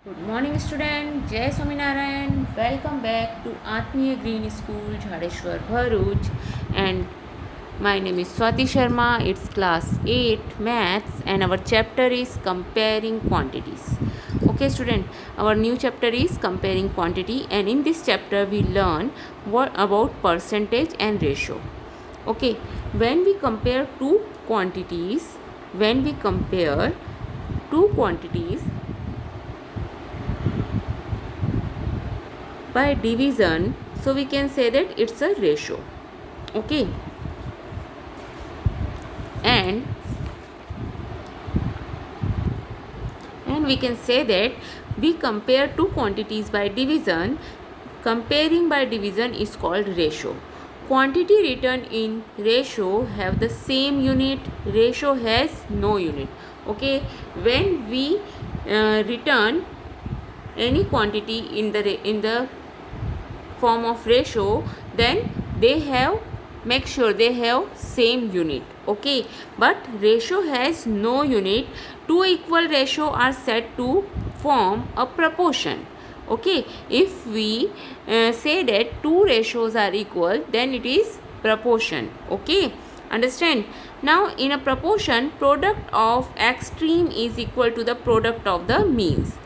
Good morning student, Jai Swaminarayan. Welcome back to Atmiya Green School, Jhadeshwar, Bharuch, and my name is Swati Sharma. It's class 8 maths and our chapter is comparing quantities. Okay student, our new chapter is comparing quantity, and in this chapter we learn what about percentage and ratio. Okay, when we compare two quantities by division, so we can say that it's a ratio. Okay, and we can say that we compare two quantities by division. Comparing by division is called ratio. Quantity written in ratio have the same unit, ratio has no unit. Okay, when we return any quantity in the form of ratio, then they have, make sure they have same unit. Okay, but ratio has no unit. Two equal ratio are said to form a proportion. Okay, if we say that two ratios are equal, then it is proportion. Okay, understand? Now in a proportion, product of extreme is equal to the product of the means.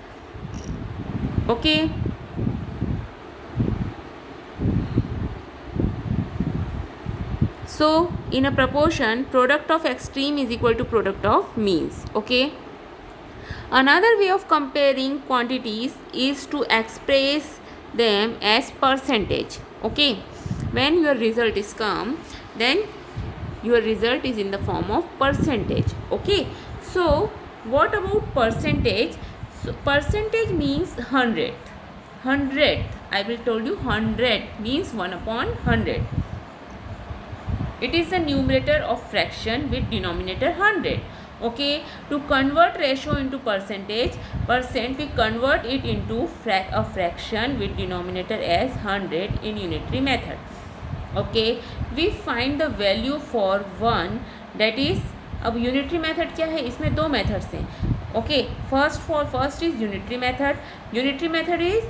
Okay, so in a proportion, product of extreme is equal to product of means. Okay, another way of comparing quantities is to express them as percentage. Okay, when your result is come, then your result is in the form of percentage. Okay, so what about percentage? So percentage means 100. I will told you 100 means 1 upon 100. It is the numerator of fraction with denominator 100. Okay, to convert ratio into percentage, we convert it into a fraction with denominator as 100 in unitary method. Okay, we find the value for 1, that is, अब unitary method क्या है, इसमें दो methods हैं. Okay, first is unitary method is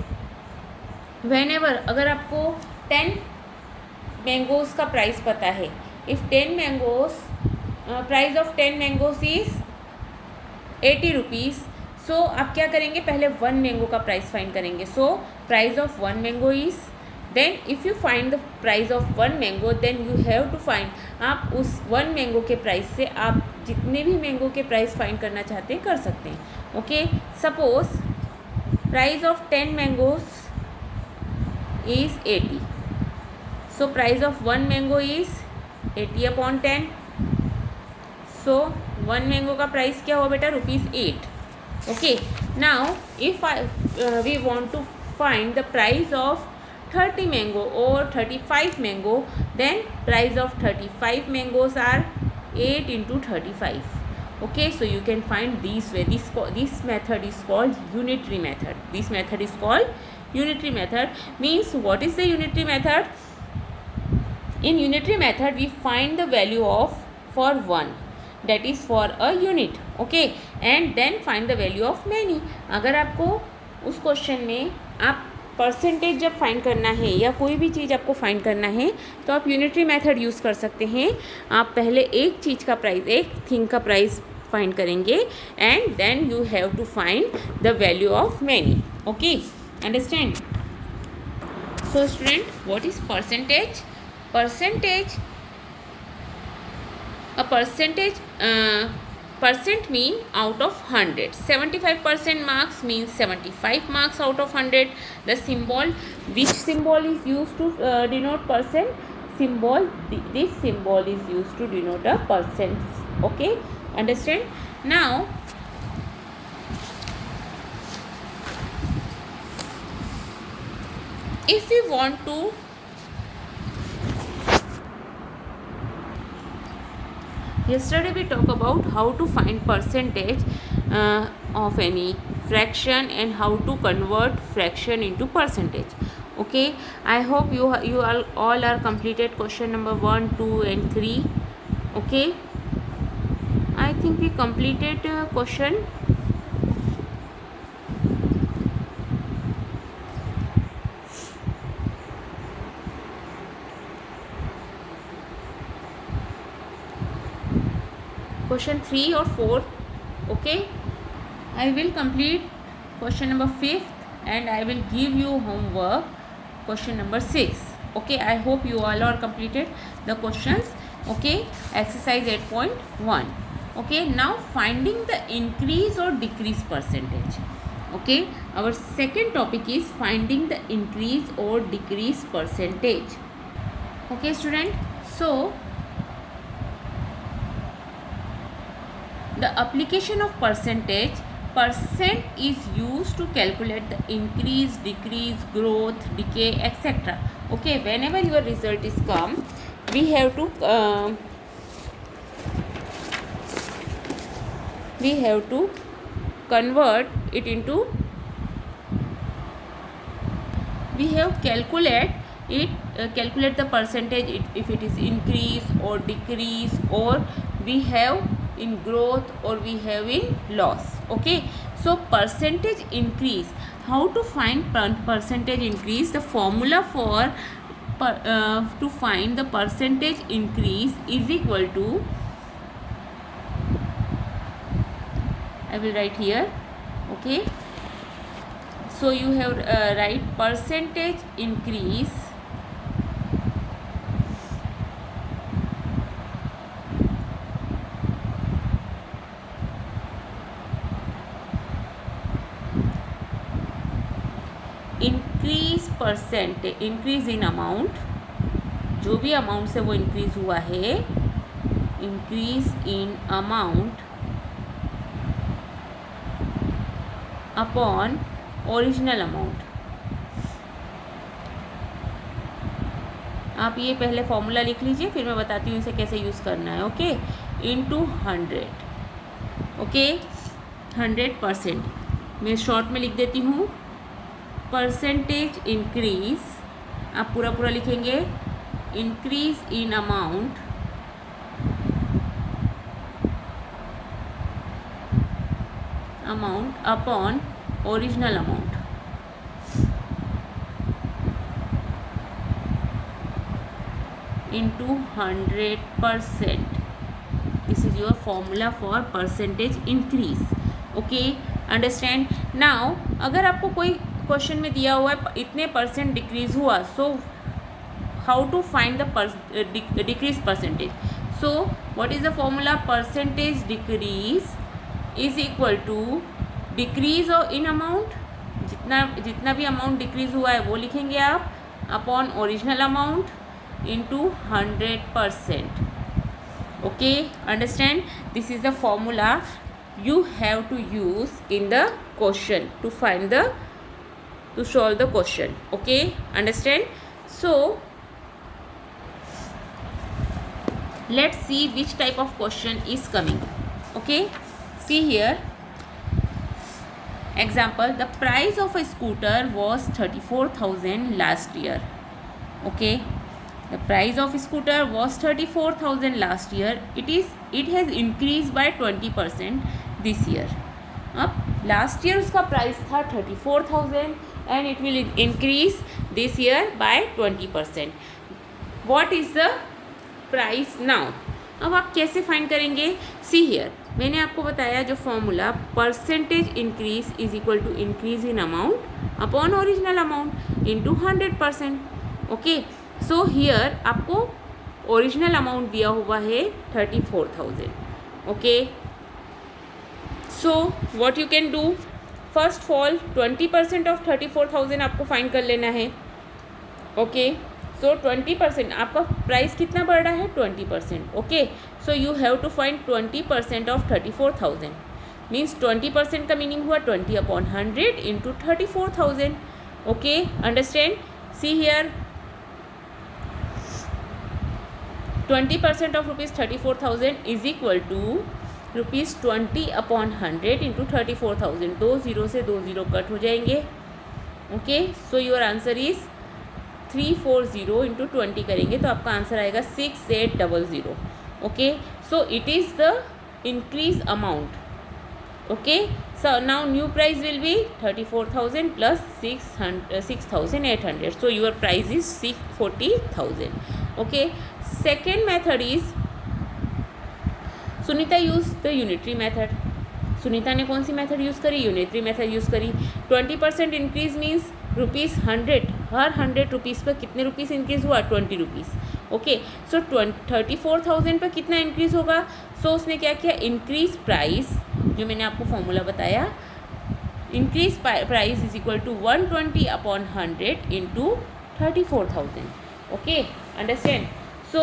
whenever, अगर आपको 10 mangoes का price पता है, if 10 mangoes, price of 10 mangoes is 80 rupees. So आप क्या करेंगे, पहले 1 मैंगो का प्राइस फाइंड करेंगे. So price of 1 mango is, then if you find the price of 1 mango, then you have to find, आप उस 1 मैंगो के प्राइस से आप जितने भी मैंगो के प्राइस फाइंड करना चाहते हैं कर सकते हैं. Okay, suppose price of 10 mangoes is 80. So price of 1 mango is 80 upon 10. So 1 mango का price क्या हुआ बेटा, ₹8. Okay, now if we want to find the price of 30 mango or 35 mango, then price of 35 mangoes are 8 into 35. Okay, so you can find this way. This method is called unitary method. This method is called unitary method. Means what is the unitary method? In unitary method, we find the value of for 1, that is for a unit. Okay, and then find the value of many. अगर आपको उस question में आप percentage जब find करना है या कोई भी चीज़ आपको फाइंड करना है, तो आप यूनिटरी मेथड यूज़ कर सकते हैं. आप पहले एक चीज़ का प्राइस, एक थिंग का प्राइस फाइंड करेंगे, and then you have to find the value of many. Okay, understand? So student, what is percentage? Percentage percent mean out of 100. 75% marks means 75 marks out of 100. The symbol, which symbol is used to denote percent? This symbol is used to denote a percent. Okay, understand? Now if we want to, yesterday we talked about how to find percentage of any fraction and how to convert fraction into percentage. Okay, I hope you all are completed question number 1, 2 and 3. Okay, I think we completed question question 3 or 4. Okay, I will complete question number 5 and I will give you homework question number 6. Okay, I hope you all are completed the questions. Okay, exercise 8.1. Okay, now finding the increase or decrease percentage. Okay, our second topic is finding the increase or decrease percentage. Okay student, so the application of percentage, percent is used to calculate the increase, decrease, growth, decay, etc. Okay, whenever your result is come, we have to convert it into, we have calculate it, calculate the percentage if it is increase or decrease, or we have in growth or we have in loss. Okay, so percentage increase, how to find percentage increase? The formula for to find the percentage increase is equal to, I will write here. Okay, so you have write percentage increase percentage, increase in amount, जो भी amount से वो increase हुआ है, increase in amount upon original amount. आप ये पहले formula लिख लीजिए, फिर मैं बताती हूँ इसे कैसे यूज़ करना है. Okay, into 100. ओके, 100%. मैं शॉर्ट में लिख देती हूँ. परसेंटेज इंक्रीज, आप पूरा पूरा लिखेंगे, increase in amount upon original amount. into 100%. This is your formula for percentage increase. Okay, understand? Now अगर आपको कोई क्वेश्चन में दिया हुआ है इतने परसेंट डिक्रीज हुआ, so how to find the decrease percentage? So what is the formula? Percentage decrease is equal to decrease in amount, जितना भी अमाउंट डिक्रीज हुआ है वो लिखेंगे आप, upon original amount into 100%. Okay, understand? This is the formula you have to use in the question to find the, to solve the question. Okay, understand? So let's see which type of question is coming. Okay, see here, example, the price of a scooter was 34,000 last year. Okay, the price of scooter was 34,000 last year. It has increased by 20% this year. अब last year उसका price था 34,000 and it will increase this year by 20%. What is the price now? अब आप कैसे find करेंगे? See here, मैंने आपको बताया जो formula, percentage increase is equal to increase in amount upon original amount into 100%. Okay, so here आपको original amount दिया हुआ है 34,000. Okay, so what you can do, first of all 20% of 34,000 आपको फाइंड कर लेना है. ओके, सो 20%, आपका प्राइस कितना बढ़ रहा है? 20%. Okay, so you have to find 20% of 34,000. Means 20% का मीनिंग हुआ 20 upon 100 into 34,000. Okay, understand? See here, 20% of rupees 34,000 is equal to rupees 20 upon 100 into 34,000. 2 0 से 2 0 कट हो जाएंगे. Okay, so your answer is 340 into 20 करेंगे तो आपका आंसर आएगा 6800. Okay, so it is the increase amount. Okay, so now new price will be 34,000 plus 6,800. So your price is 40,000. Okay, second method is, Sunita use the unitary method, Sunita ने कौन सी method use करी, unitary method use करी। 20% increase means ₹100, हर 100 rupees पर कितने rupees increase हुआ, 20 rupees. Okay, सो 34,000 पर कितना increase होगा, सो उसने क्या किया, इंक्रीज प्राइस, जो मैंने आपको फॉर्मूला बताया, increase price is equal to 120 upon 100 into 34,000। Okay, understand, so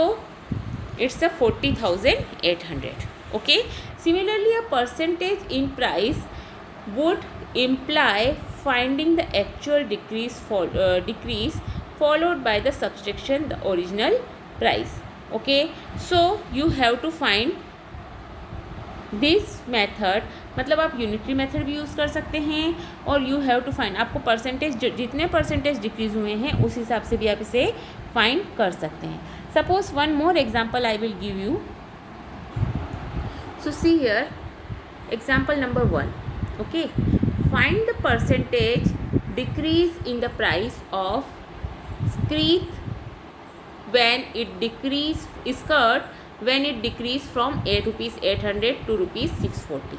it's a 40,800. Okay, similarly a percentage in price would imply finding the actual decrease followed by the subtraction the original price. Okay, so you have to find this method, मतलब आप unitary method भी use कर सकते हैं और you have to find, आपको percentage जितने percentage decrease हुए हैं उस हिसाब से भी आप इसे फाइंड कर सकते हैं। Suppose one more example I will give you. So see here example number 1। Okay, find the percentage decrease in the price of स्क्रीथ when it decrease skirt when it decrease from ₹800 to ₹640।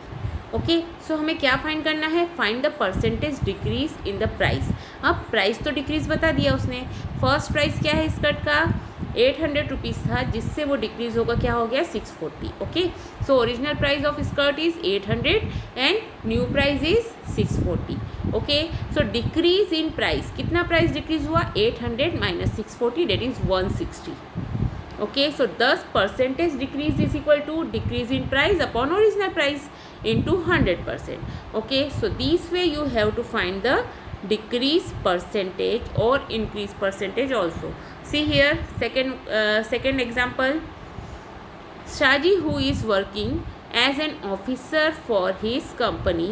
Okay, सो हमें क्या find करना है, find the percentage decrease in the price. अब price तो decrease बता दिया उसने, फर्स्ट प्राइस क्या है स्कर्ट का, 800 रुपीज़ था, जिससे वो डिक्रीज होगा, क्या हो गया, 640। Okay, so original price of skirt is 800 and new price is 640। Okay, so decrease in price, कितना प्राइस डिक्रीज हुआ, 800 minus 640 that is 160। Okay, so 10% decrease is equal to decrease in price upon original price into 100%. Okay, so this way you have to find the decrease percentage or increase percentage also. See here, second example, Shaji, who is working as an officer for his company,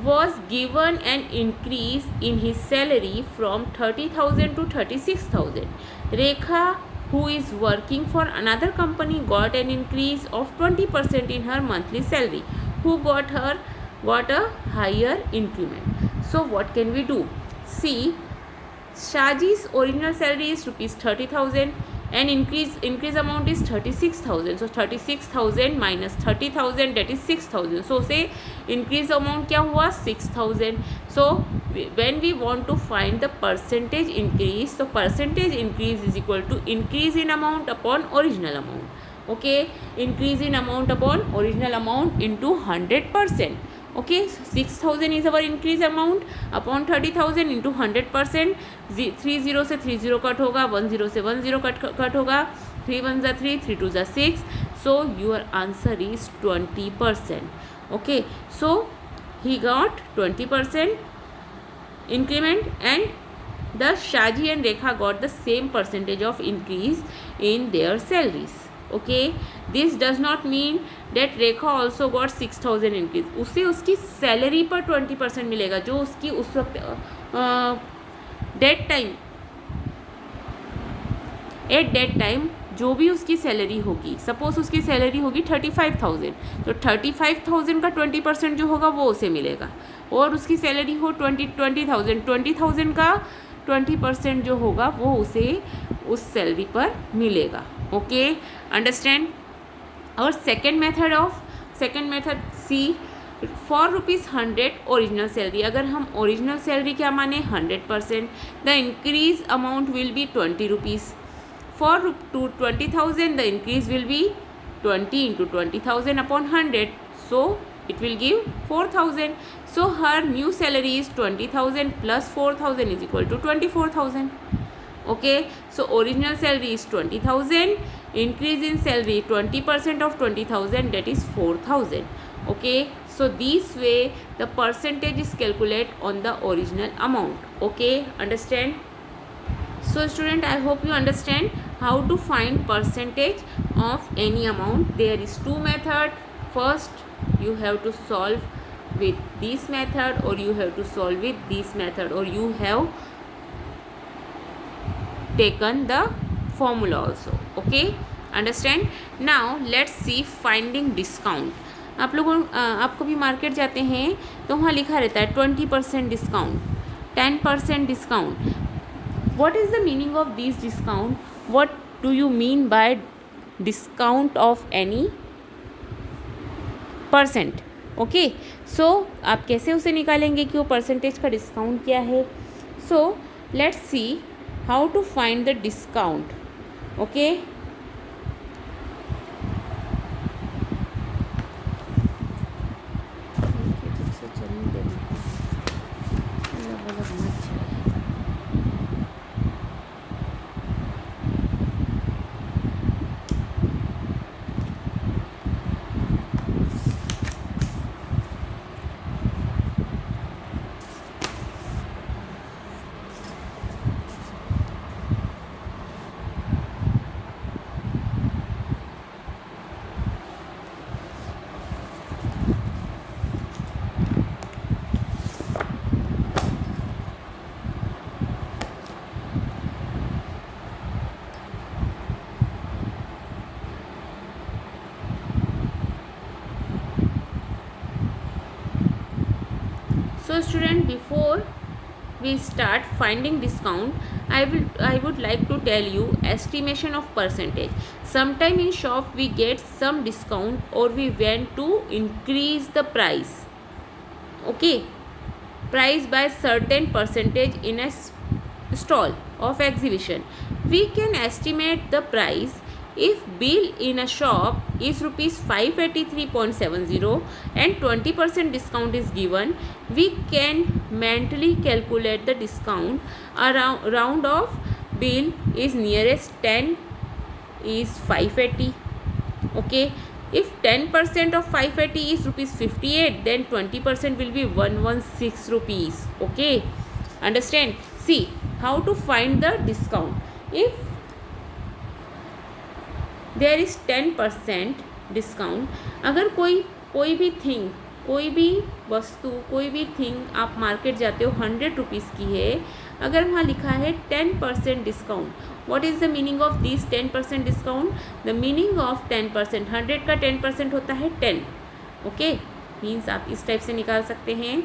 was given an increase in his salary from 30,000 to 36,000. Rekha, who is working for another company, got an increase of 20% in her monthly salary. Who got a higher increment? So what can we do? See, Shaji's original salary is ₹30,000 and increase amount is 36,000. So 36,000 minus 30,000, that is 6,000. So say increase amount क्या हुआ, 6,000. So when we want to find the percentage increase, so percentage increase is equal to increase in amount upon original amount. Okay, increase in amount upon original amount into 100%. Okay, 6,000 is our increase amount upon 30,000 into 100%। 30 से 30 cut होगा, 10 से 10 cut होगा, 3 1 ज़ा 3, 3 2 ज़ा 6। So your answer is 20%। Okay, so he got 20% increment and the Shaji and Rekha got the same percentage of increase in their salaries. Okay, this does not mean that Rekha also got 6,000 increase. उसे उसकी salary पर 20% मिलेगा, जो उसकी उस वक्त eight date time जो भी उसकी सैलरी होगी, सपोज उसकी सैलरी होगी 35,000, तो 35,000 का 20% जो होगा वो उसे मिलेगा, और उसकी सैलरी हो 20,000 का 20% जो होगा वो उसे उस सैलरी पर मिलेगा। Okay, understand. और second method see, for ₹100 original salary, अगर हम ओरिजिनल सैलरी क्या माने 100%, the increase amount will be 20 rupees. For 20,000 the increase will be 20 into 20,000 upon 100, so it will give 4,000. So her new salary is 20,000 plus 4,000 is equal to 24,000. Okay, so original salary is 20,000, increase in salary 20% of 20,000, that is 4,000. Okay, so this way the percentage is calculated on the original amount. Okay, understand? So student, I hope you understand how to find percentage of any amount. There is two method. First, you have to solve with this method, or you have to solve with this method, or you have taken the formula also. Okay, understand? Now let's see finding discount. आप लोगों आपको भी market जाते हैं तो वहाँ लिखा रहता है 20% discount, 10% discount. What is the meaning of these discount? What do you mean by discount of any percent. Okay, so आप कैसे उसे निकालेंगे कि वो परसेंटेज का डिस्काउंट क्या है। So let's see how to find the discount. Okay, so student, before we start finding discount, I would like to tell you estimation of percentage. Sometime in shop we get some discount or we want to increase the price. Okay, price by certain percentage in a stall of exhibition. We can estimate the price if bill in a shop is rupees 583.70 and 20% discount is given. We can mentally calculate the discount around round of bill is nearest 10 is 580. Okay, if 10% of 580 is rupees 58, then 20% will be 116 rupees. Okay, understand? See how to find the discount. If there is 10% discount, अगर कोई भी thing, कोई भी वस्तु, कोई भी thing आप market जाते हो 100 रुपीज़ की है, अगर वहाँ लिखा है 10% discount, what is the meaning of this 10% discount? The meaning of 10%, 100 का 10% होता है 10। ओके, मीन्स आप इस टाइप से निकाल सकते हैं।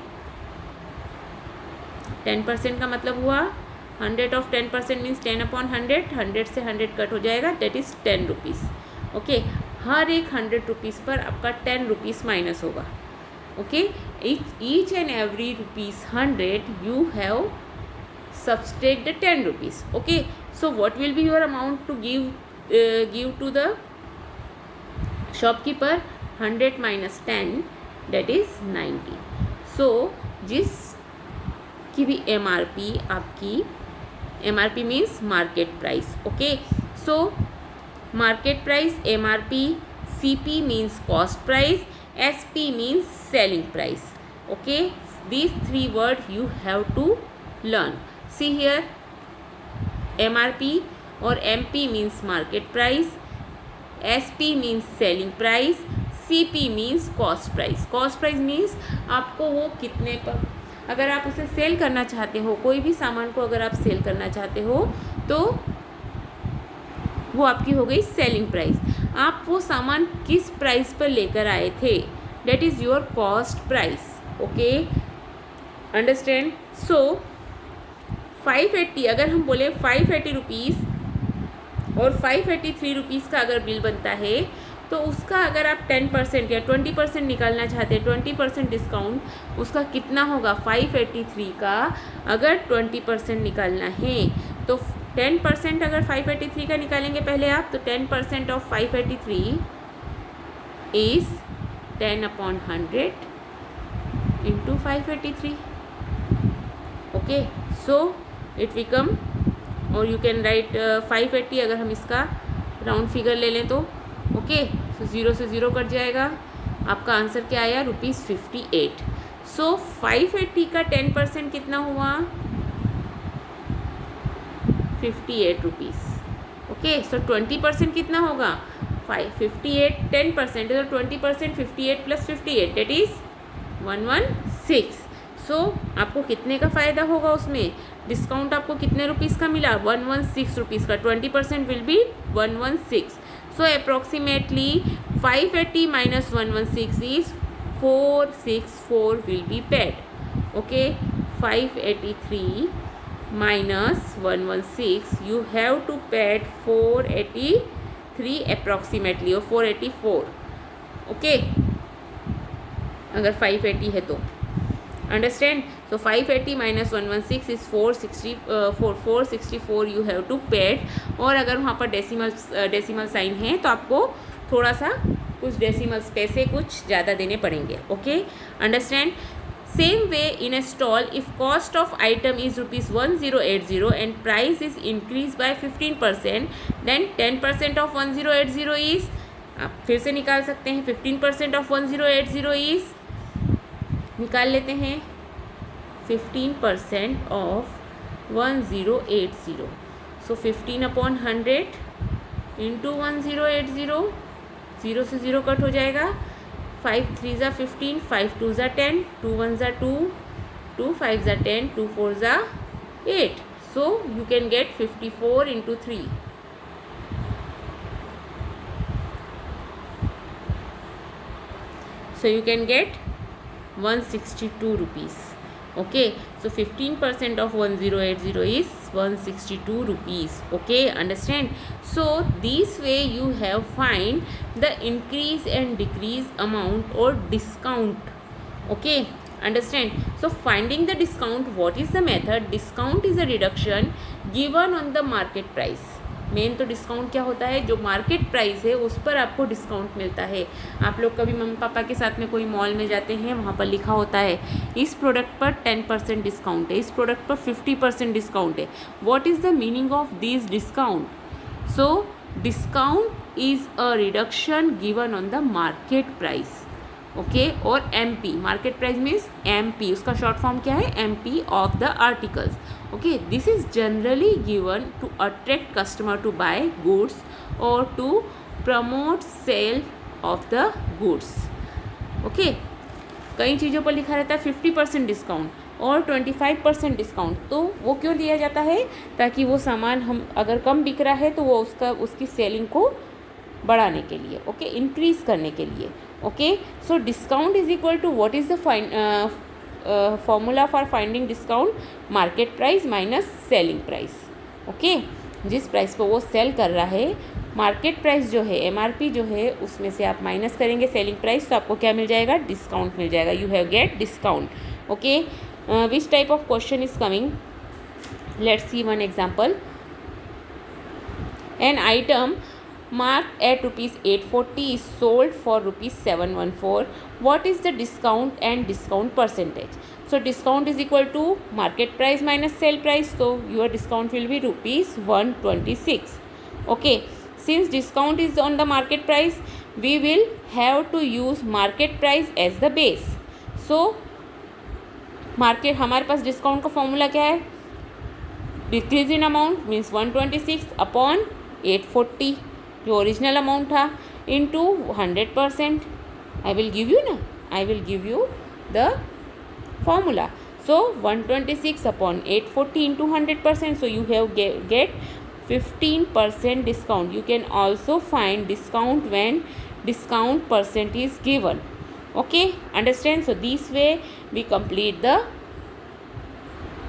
10% का मतलब हुआ 100 ऑफ 10% मीन्स 10/100, 100 से 100 कट हो जाएगा, दैट इज़ 10 रुपीज़। ओके, हर एक 100 रुपीज़ पर आपका 10 रुपीज़ माइनस होगा। Okay, each and every rupees 100 you have subtract the 10 rupees. Okay, so what will be your amount to give to the shopkeeper? 100 minus 10, that is 90. So जिस की भी MRP आपकी, MRP means market price. Okay, so market price, MRP, CP means cost price, SP means selling price. Okay, these three words you have to learn. See here, MRP or MP means market price, SP means selling price, CP means cost price. Cost price means आपको वो कितने पर, अगर आप उसे cell करना चाहते हो, कोई भी सामान को अगर आप सेल करना चाहते हो तो वो आपकी हो गई सेलिंग प्राइस। आप वो सामान किस प्राइस पर लेकर आए थे, that is your cost price. Okay, understand? So 580, अगर हम बोले 580 रुपीज़ और 583 रुपीज़ का अगर बिल बनता है तो उसका अगर आप 10% या 20% निकालना चाहते हैं, 20% डिस्काउंट, उसका कितना होगा? 583 का अगर 20% निकालना है तो 10% अगर 583 का निकालेंगे पहले आप, तो 10% of 583 is 10/100 into 583। Okay, so it become, और यू कैन राइट 580 अगर हम इसका राउंड फिगर ले लें तो। ओके, सो 0 से 0 कट जाएगा, आपका आंसर क्या आया? ₹58। सो 580 का 10% कितना हुआ? 58 रुपीज़। ओके, सो 20% कितना होगा? 58, 10% है तो 20% 58 + 58 डेट इज़ 116। सो आपको कितने का फ़ायदा होगा उसमें? डिस्काउंट आपको कितने रुपीज़ का मिला? 116 रुपीज़ का। 20% will be 116। So approximately 580 minus 116 is 464 will be paid. Okay, 583 minus 116, you have to pay 483 approximately, or 484. Okay, अगर 580 है तो, understand. So 580 minus 116 is 464 you have to paid. और अगर वहाँ पर डेसिमल साइन है तो आपको थोड़ा सा कुछ डेसिमल्स पैसे कुछ ज़्यादा देने पड़ेंगे. Okay, understand. Same way in a stall, if cost of item is rupees 1080 and price is increased by 15%, then 10% of 1080 is, आप फिर से निकाल सकते हैं. 15% of 1080 is, निकाल लेते हैं 15% of 1080. So 15 upon 100 into 1080, 0 से 0 कट हो जाएगा. 5 3 ज़ा 15, 5 2 ज़ा 10, 2 1 ज़ा 2, 2 5 ज़ा 10, 2 4 ज़ा 8. So you can get 54 into 3. So you can get 162 rupees. Okay, so 15% of 1080 is 162 rupees. Okay, understand. So this way you have find the increase and decrease amount or discount. Okay, understand. So finding the discount, what is the method? Discount is a reduction given on the market price. Main तो discount क्या होता है, जो market price है उस पर आपको discount मिलता है. आप लोग कभी मम्मी पापा के साथ में कोई मॉल में जाते हैं, वहाँ पर लिखा होता है इस प्रोडक्ट पर 10% डिस्काउंट है, इस प्रोडक्ट पर 50% डिस्काउंट है. What is the meaning of this discount? So discount is a reduction given on the market price. Okay, और MP, market price means MP, उसका शॉर्ट फॉर्म क्या है? MP of the articles. Okay, this is generally given to attract customer to buy goods or to promote sale of the goods. Okay, कई चीज़ों पर लिखा रहता है 50% डिस्काउंट और 25% डिस्काउंट. तो वो क्यों दिया जाता है? ताकि वो सामान हम अगर कम बिक रहा है तो वो उसकी सेलिंग को बढ़ाने के लिए, ओके, इंक्रीज करने के लिए. Okay, so discount is equal to what is the formula for finding discount? Market price minus selling price. Okay, जिस प्राइस पर वो सेल कर रहा है, मार्केट प्राइस जो है MRP जो है उसमें से आप माइनस करेंगे सेलिंग प्राइस, तो आपको क्या मिल जाएगा? डिस्काउंट मिल जाएगा. You have get discount. Okay, which type of question is coming? Let's see one example. An item marked at rupees 840 is sold for rupees 714. What is the discount and discount percentage? So discount is equal to market price minus sale price, so your discount will be rupees 126. Okay, since discount is on the market price, we will have to use market price as the base. So market, हमारे पास discount का formula क्या है? Decrease in amount means 126 upon 840 जो original amount था into 100%. I will give you ना, I will give you the formula. So 126 upon 840 into 100%. So you have get 15% discount. You can also find discount when discount percent is given. Okay, understand. So this way we complete the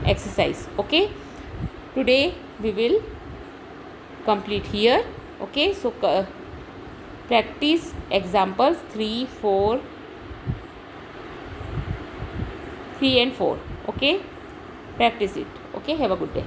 exercise. Okay, today we will complete here. Okay, so practice examples 3 and 4. Okay, practice it. Okay, have a good day.